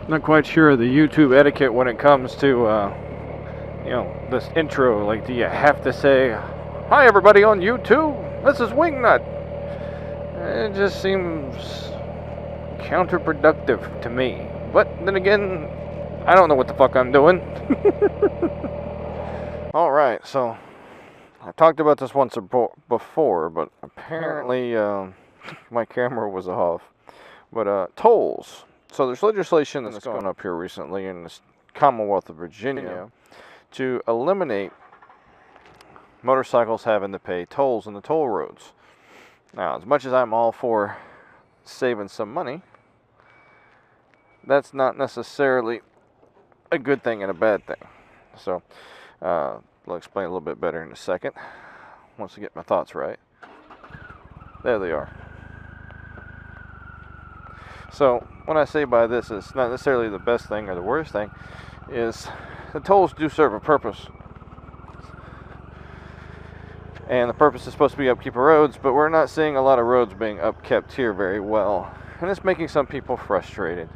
Not quite sure of the YouTube etiquette when it comes to, this intro. Like, do you have to say, "Hi, everybody on YouTube. This is Wingnut"? It just seems counterproductive to me. But then again, I don't know what the fuck I'm doing. Alright, so I talked about this once before, but apparently my camera was off. But tolls. So there's legislation that's gone up here recently in the Commonwealth of Virginia to eliminate motorcycles having to pay tolls on the toll roads. Now, as much as I'm all for saving some money, that's not necessarily a good thing and a bad thing. So, I'll explain a little bit better in a second, once I get my thoughts right. There they are. So, what I say by this is not necessarily the best thing or the worst thing, is the tolls do serve a purpose. And the purpose is supposed to be upkeep of roads, but we're not seeing a lot of roads being upkept here very well. And it's making some people frustrated,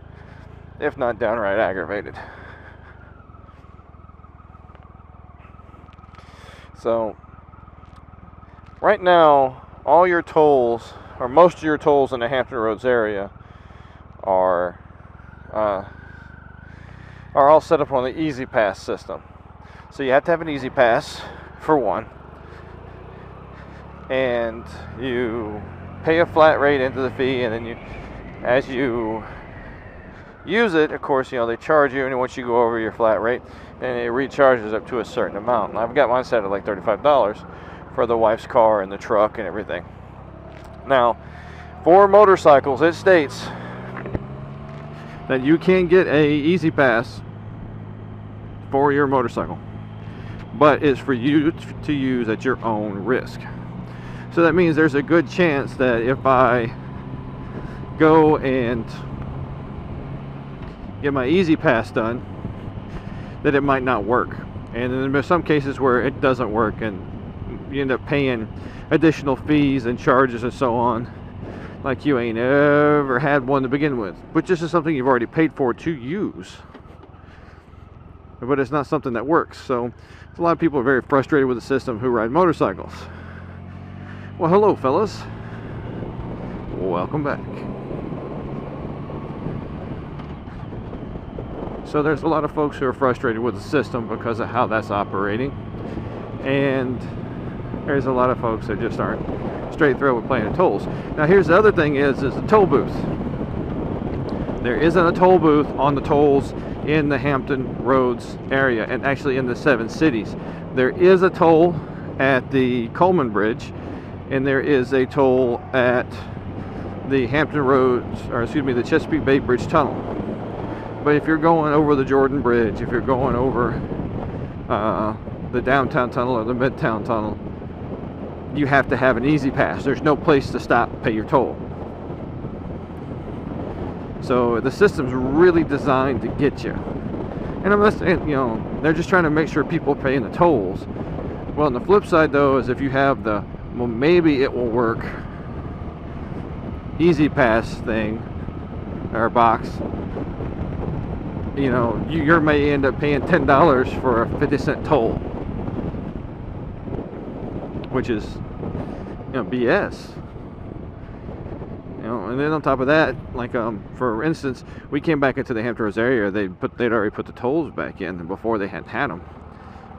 if not downright aggravated. So, right now, all your tolls, or most of your tolls in the Hampton Roads area, are all set up on the Easy Pass system. So you have to have an Easy Pass, for one. And you pay a flat rate into the fee, and then as you use it, of course, they charge you, and once you go over your flat rate, and it recharges up to a certain amount. And I've got mine set at like $35 for the wife's car and the truck and everything. Now, for motorcycles, it states that you can get a Easy Pass for your motorcycle, but it's for you to use at your own risk. So that means there's a good chance that if I go and get my Easy Pass done, that it might not work. And then there's some cases where it doesn't work, and you end up paying additional fees and charges and so on, like you ain't ever had one to begin with, which this is something you've already paid for to use, but it's not something that works. So a lot of people are very frustrated with the system who ride motorcycles. Well, hello fellas, welcome back. So there's a lot of folks who are frustrated with the system because of how that's operating, and there's a lot of folks that just aren't straight through with paying the tolls. Now here's the other thing is the toll booth. There isn't a toll booth on the tolls in the Hampton Roads area, and actually in the 7 cities. There is a toll at the Coleman Bridge, and there is a toll at the Hampton Roads, or excuse me, the Chesapeake Bay Bridge Tunnel. But if you're going over the Jordan Bridge, if you're going over the downtown tunnel or the midtown tunnel, you have to have an Easy Pass. There's no place to stop and pay your toll. So the system's really designed to get you. And unless, they're just trying to make sure people are paying the tolls. Well, on the flip side though, is if you have the, well, maybe it will work Easy Pass thing, or box, you may end up paying $10 for a 50-cent toll, which is, BS. And then on top of that, like for instance, we came back into the Hampton Roads area. They'd already put the tolls back in before they hadn't had them.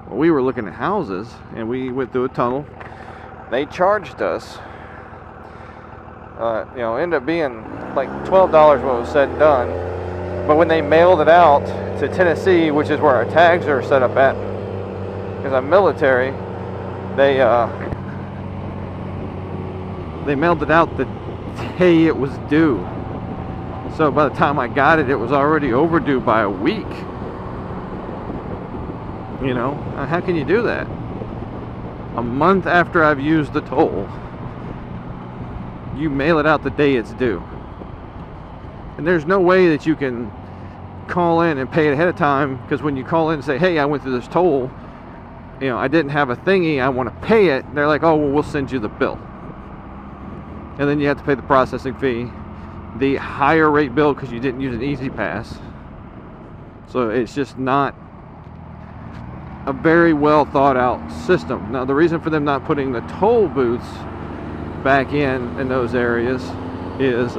Well, we were looking at houses, and we went through a tunnel. They charged us, ended up being like $12 when it was said and done. But when they mailed it out to Tennessee, which is where our tags are set up at, because I'm military, they mailed it out the day it was due. So by the time I got it, it was already overdue by a week. How can you do that? A month after I've used the toll, you mail it out the day it's due. And there's no way that you can call in and pay it ahead of time, because when you call in and say, hey, I went through this toll, I didn't have a thingy, I want to pay it, they're like, oh, well, we'll send you the bill. And then you have to pay the processing fee, the higher rate bill because you didn't use an Easy Pass, So it's just not a very well thought out system. Now the reason for them not putting the toll booths back in those areas is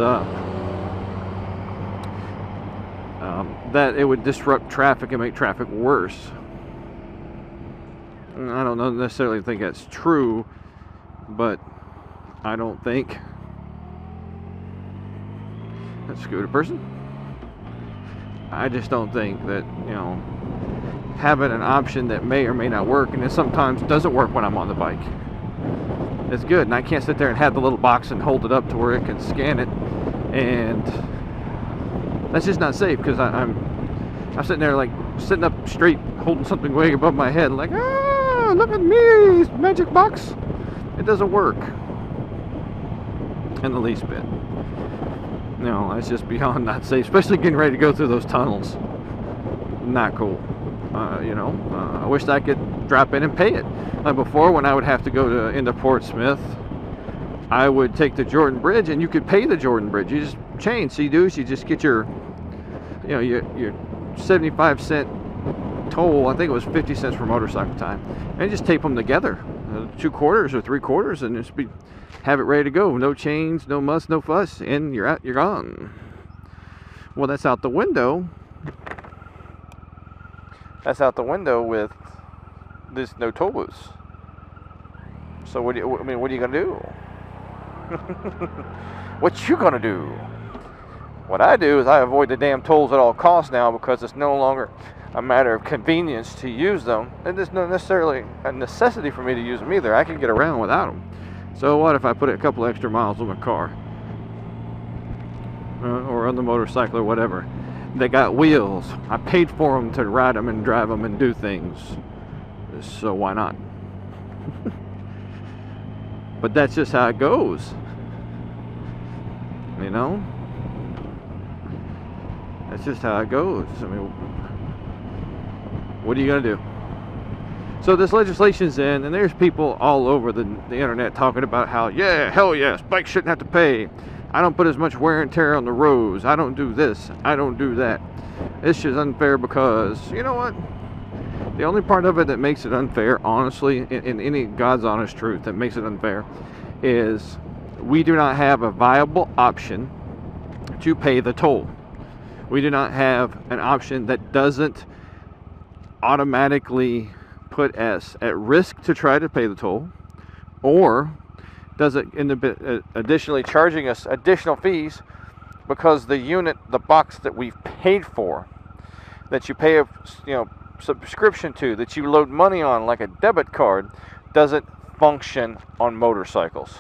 that it would disrupt traffic and make traffic worse. I don't necessarily think that's true, but I don't think that scooter person. I just don't think that, you know, having an option that may or may not work, and it sometimes doesn't work when I'm on the bike, it's good. And I can't sit there and have the little box and hold it up to where it can scan it, and that's just not safe, because I'm sitting there like sitting up straight, holding something way above my head, like, ah, look at me, magic box. It doesn't work in the least bit. No, it's just beyond not safe, especially getting ready to go through those tunnels. Not cool. You know, I wish I could drop in and pay it. Like before, when I would have to go into Portsmouth, I would take the Jordan Bridge, and you could pay the Jordan Bridge. You just change. So you do is you just get your, you know, your 75-cent toll. I think it was 50 cents for motorcycle time, and just tape them together, 2 quarters or 3 quarters, and just have it ready to go. No chains, no muss, no fuss, and you're out. You're gone. Well, that's out the window. That's out the window with this no toll booths. So what are you gonna do? What you gonna do? What I do is I avoid the damn tolls at all costs now, because it's no longer a matter of convenience to use them, and there's not necessarily a necessity for me to use them either. I can get around without them. So what if I put a couple extra miles on my car, or on the motorcycle or whatever? They got wheels. I paid for them to ride them and drive them and do things, so why not? But that's just how it goes, you know. That's just how it goes. I mean, what are you gonna do? So this legislation's in, and there's people all over the internet talking about how, yeah, hell yes, bikes shouldn't have to pay. I don't put as much wear and tear on the roads. I don't do this. I don't do that. It's just unfair because, you know what? The only part of it that makes it unfair, honestly, in any God's honest truth that makes it unfair, is we do not have a viable option to pay the toll. We do not have an option that doesn't automatically put us at risk to try to pay the toll, or does it additionally charging us additional fees because the unit, the box that we've paid for, that you pay a subscription to, that you load money on like a debit card, doesn't function on motorcycles.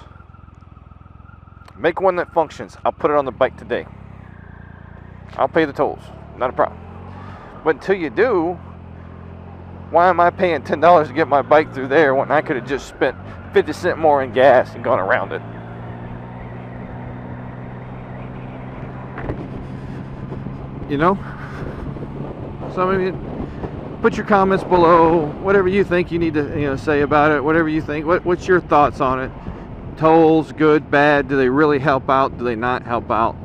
Make one that functions. I'll put it on the bike today. I'll pay the tolls, not a problem. But until you do, why am I paying $10 to get my bike through there when I could have just spent 50 cents more in gas and gone around it? You know? So I mean, put your comments below, whatever you think you need to say about it, whatever you think. What's your thoughts on it? Tolls, good, bad? Do they really help out? Do they not help out?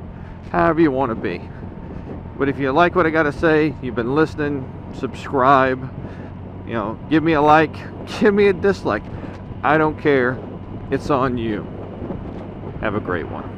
However you want to be. But if you like what I got to say, you've been listening, subscribe. Give me a like, give me a dislike. I don't care. It's on you. Have a great one.